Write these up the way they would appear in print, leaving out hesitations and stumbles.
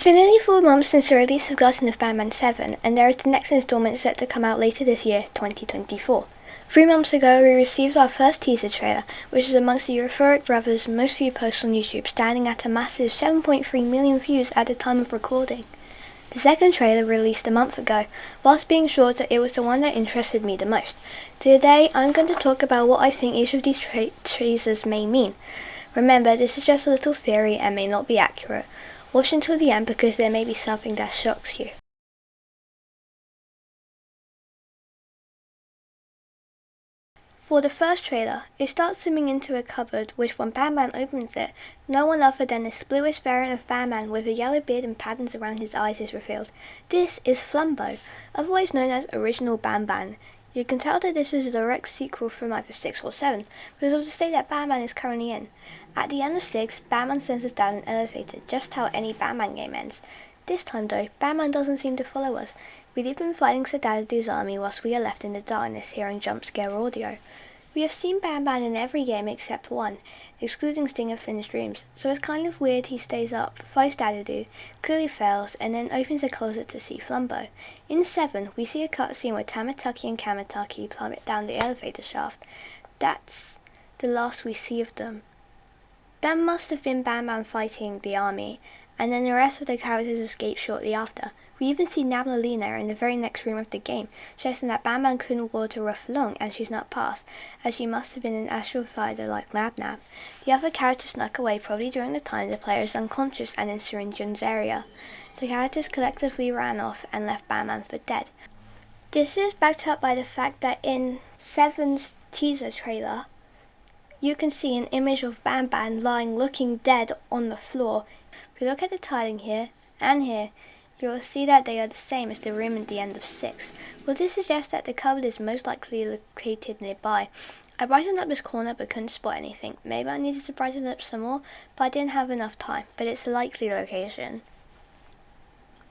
been nearly 4 months since the release of Garten of BanBan 7, and there is the next installment set to come out later this year, 2024. 3 months ago, we received our first teaser trailer, which is amongst the Euphoric Brothers' most viewed posts on YouTube, standing at a massive 7.3 million views at the time of recording. The second trailer, released a month ago, whilst being shorter, it was the one that interested me the most. Today, I'm going to talk about what I think each of these teasers may mean. Remember, this is just a little theory and may not be accurate. Watch until the end because there may be something that shocks you. For the first trailer, it starts zooming into a cupboard which when BanBan opens it, no one other than the bluish variant of BanBan with a yellow beard and patterns around his eyes is revealed. This is Flumbo, otherwise known as Original BanBan. You can tell that this is a direct sequel from either 6 or 7 because of the state that BanBan is currently in. At the end of 6, BanBan sends us down an elevator, just how any BanBan game ends. This time though, BanBan doesn't seem to follow us. We've been fighting Sadadadu's army whilst we are left in the darkness hearing jump scare audio. We have seen BanBan in every game except one, excluding Sting of Thinn's Dreams, so it's kind of weird he stays up, fights Dadadu, clearly fails, and then opens a closet to see Flumbo. In 7, we see a cutscene where Tamataki and Kamataki plummet down the elevator shaft. That's the last we see of them. That must have been BanBan fighting the army, and then the rest of the characters escape shortly after. We even see Nabnalina in the very next room of the game, suggesting that BanBan couldn't water rough long and she's not passed, as she must have been an astral fighter like Nabnab. The other characters snuck away probably during the time the player is unconscious and in Syrinjun's area. The characters collectively ran off and left BanBan for dead. This is backed up by the fact that in 7's teaser trailer, you can see an image of BanBan lying looking dead on the floor. If you look at the tiling here and here, you will see that they are the same as the room at the end of 6. Well, this suggests that the cupboard is most likely located nearby. I brightened up this corner but couldn't spot anything. Maybe I needed to brighten it up some more, but I didn't have enough time, but it's a likely location.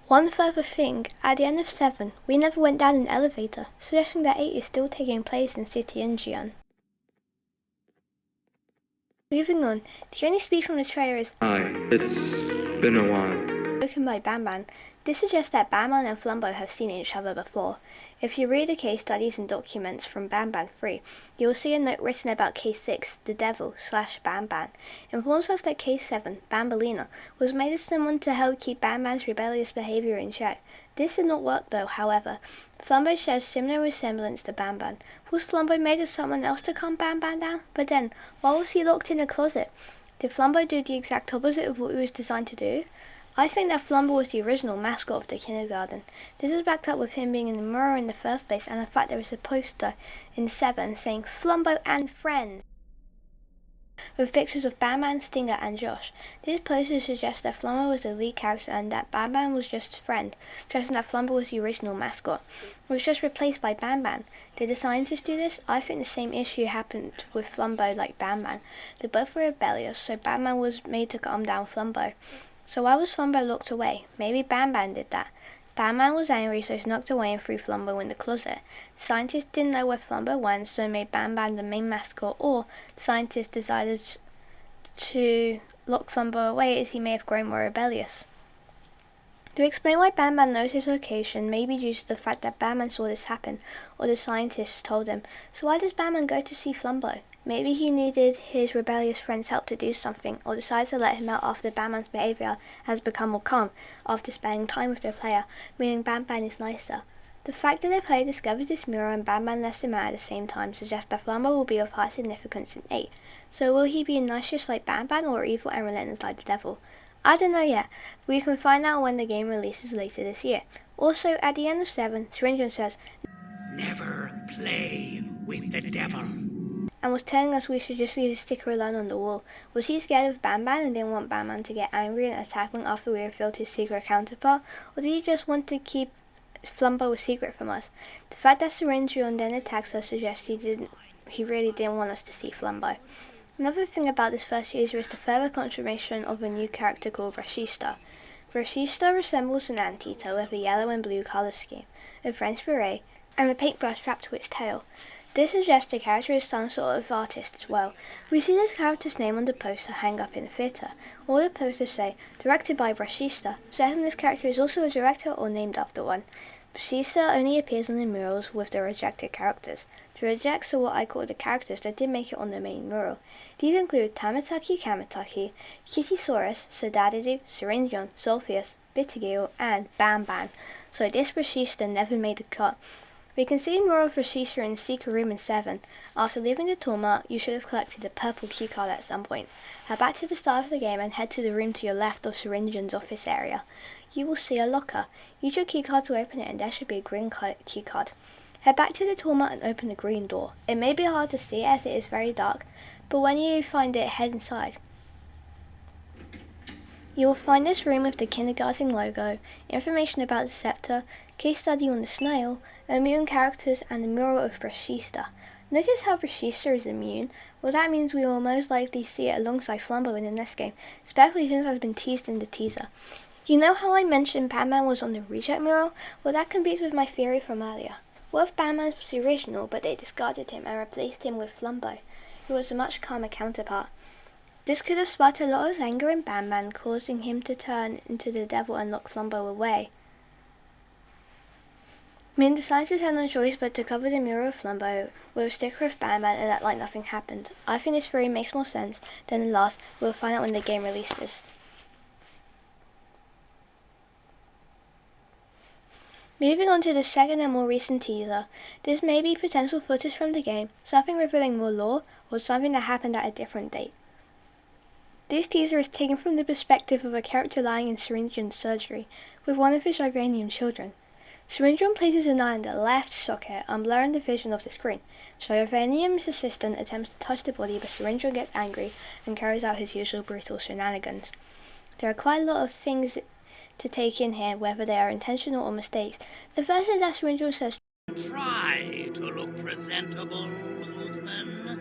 One further thing, at the end of 7, we never went down an elevator, suggesting that 8 is still taking place in City Incheon. Moving on, the only speech from the trailer is Hi, it's been a while. Spoken by BanBan. This suggests that BanBan and Flumbo have seen each other before. If you read the case studies and documents from BanBan 3, you will see a note written about Case 6, the Devil / BanBan. Informs us that Case 7, Banbalina, was made as someone to help keep BanBan's rebellious behaviour in check. This did not work though, however. Flumbo shares similar resemblance to BanBan. Was Flumbo made as someone else to calm BanBan down? But then, why was he locked in a closet? Did Flumbo do the exact opposite of what he was designed to do? I think that Flumbo was the original mascot of the kindergarten. This is backed up with him being in the mirror in the first place and the fact there is a poster in 7 saying Flumbo and Friends, with pictures of BanBan, Stinger and Josh. This poster suggests that Flumbo was the lead character and that BanBan was just his friend, suggesting that Flumbo was the original mascot. It was just replaced by BanBan. Did the scientists do this? I think the same issue happened with Flumbo like BanBan. They both were rebellious, so BanBan was made to calm down Flumbo. So why was Flumbo locked away? Maybe BanBan did that. BanBan was angry, so he knocked away and threw Flumbo in the closet. Scientists didn't know where Flumbo went, so made BanBan the main mascot, or scientists decided to lock Flumbo away as he may have grown more rebellious. To explain why BanBan knows his location may be due to the fact that BanBan saw this happen, or the scientists told him. So why does BanBan go to see Flumbo? Maybe he needed his rebellious friend's help to do something, or decided to let him out after BanBan's behaviour has become more calm after spending time with the player, meaning BanBan is nicer. The fact that the player discovers this mirror and BanBan lets him out at the same time suggests that Flumbo will be of high significance in 8. So will he be nice just like BanBan, or evil and relentless like the devil? I don't know yet, but we can find out when the game releases later this year. Also, at the end of 7, Syrinjun says, "Never play with the devil," and was telling us we should just leave the sticker alone on the wall. Was he scared of BanBan and didn't want BanBan to get angry and attack him after we revealed his secret counterpart? Or did he just want to keep Flumbo a secret from us? The fact that Syrinjun then attacks us suggests he really didn't want us to see Flumbo. Another thing about this first teaser is the further confirmation of a new character called Rashista. Rashista resembles an anteater with a yellow and blue colour scheme, a French beret, and a paintbrush strapped to its tail. This suggests the character is some sort of artist as well. We see this character's name on the poster hang up in the theatre. All the posters say, directed by Brashista, suggesting this character is also a director or named after one. Brashista only appears on the murals with the rejected characters. The rejects are what I call the characters that did make it on the main mural. These include Tamataki Kamataki, Kittysaurus, Sadadidu, Syringion, Zolphius, Bittergill, and BanBan. So this Brashista never made the cut. We can see a mural of Brashista in the secret room in 7. After leaving the Torma, you should have collected the purple keycard at some point. Head back to the start of the game and head to the room to your left of Syringion's office area. You will see a locker. Use your keycard to open it and there should be a green keycard. Head back to the Torma and open the green door. It may be hard to see as it is very dark, but when you find it, head inside. You will find this room with the kindergarten logo, information about the scepter, case study on the snail, immune characters, and the mural of Brashista. Notice how Brashista is immune? Well, that means we will most likely see it alongside Flumbo in the next game, especially since it's been teased in the teaser. You know how I mentioned BanBan was on the reject mural? Well, that competes with my theory from earlier. What if BanBan was the original, but they discarded him and replaced him with Flumbo, who was a much calmer counterpart? This could have sparked a lot of anger in BanBan, causing him to turn into the devil and lock Flumbo away. I mean, the scientists had no choice but to cover the mural of Flumbo with a sticker of BanBan and act like nothing happened. I think this theory makes more sense than the last. We'll find out when the game releases. Moving on to the second and more recent teaser, this may be potential footage from the game, something revealing more lore, or something that happened at a different date. This teaser is taken from the perspective of a character lying in Syringion's surgery, with one of his Iranian children. Syringion places an eye in the left socket, blurring the vision of the screen. Iranian's assistant attempts to touch the body, but Syringion gets angry and carries out his usual brutal shenanigans. There are quite a lot of things to take in here, whether they are intentional or mistakes. The first is that Syringion says, Try to look presentable, Oldman.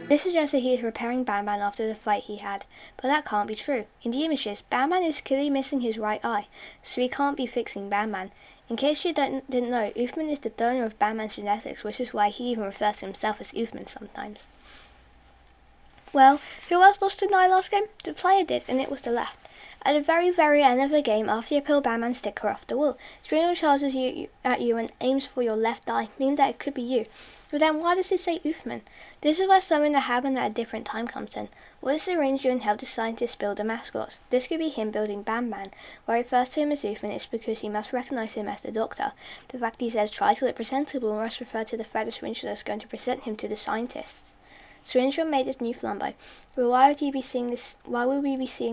this suggests that he is repairing BanBan after the fight he had, but that can't be true. In the images, BanBan is clearly missing his right eye, so he can't be fixing BanBan. In case you didn't know, Uthman is the donor of BanBan's genetics, which is why he even refers to himself as Uthman sometimes. Well, who else lost an eye last game? The player did, and it was the left. At the very end of the game, after you peel BanBan's sticker off the wall, Syringion charges at you and aims for your left eye, meaning that it could be you. But then why does it say Uthman? This is where something that happened at a different time comes in. What if Syringion helped the scientists build the mascots? This could be him building BanBan. Where he refers to him as Uthman is because he must recognize him as the doctor. The fact he says try to look presentable must refer to the fact that Syringion is going to present him to the scientists. Syringion made this new Flumbo, but why would we be seeing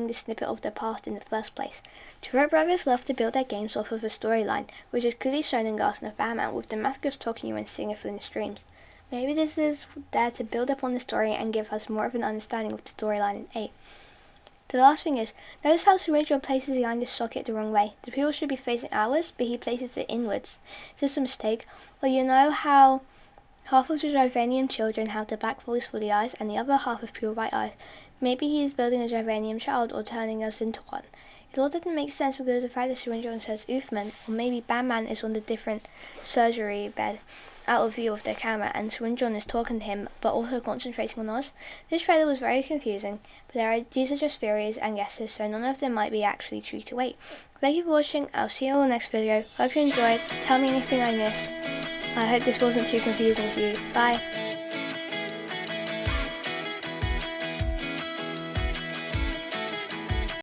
this snippet of their past in the first place? Euphoric Brothers love to build their games off of a storyline, which is clearly shown in Garten of BanBan, with the mascots talking you and singing in the streams. Maybe this is there to build up on the story and give us more of an understanding of the storyline in 8. The last thing is, notice how Syringion places the eye in the socket the wrong way. The pupil should be facing outwards, but he places it inwards. Is this a mistake? Well, you know how half of the Jovanian children have the black follies for the eyes and the other half with pure white eyes. Maybe he is building a Jovanian child or turning us into one. It all doesn't make sense because of the fact that Syringion says Uthman, or maybe BanBan is on the different surgery bed out of view of the camera and Syringion is talking to him but also concentrating on us. This trailer was very confusing, but these are just theories and guesses, so none of them might be actually true to 8. Thank you for watching. I'll see you all in the next video. Hope you enjoyed. Tell me anything I missed. I hope this wasn't too confusing for you. Bye.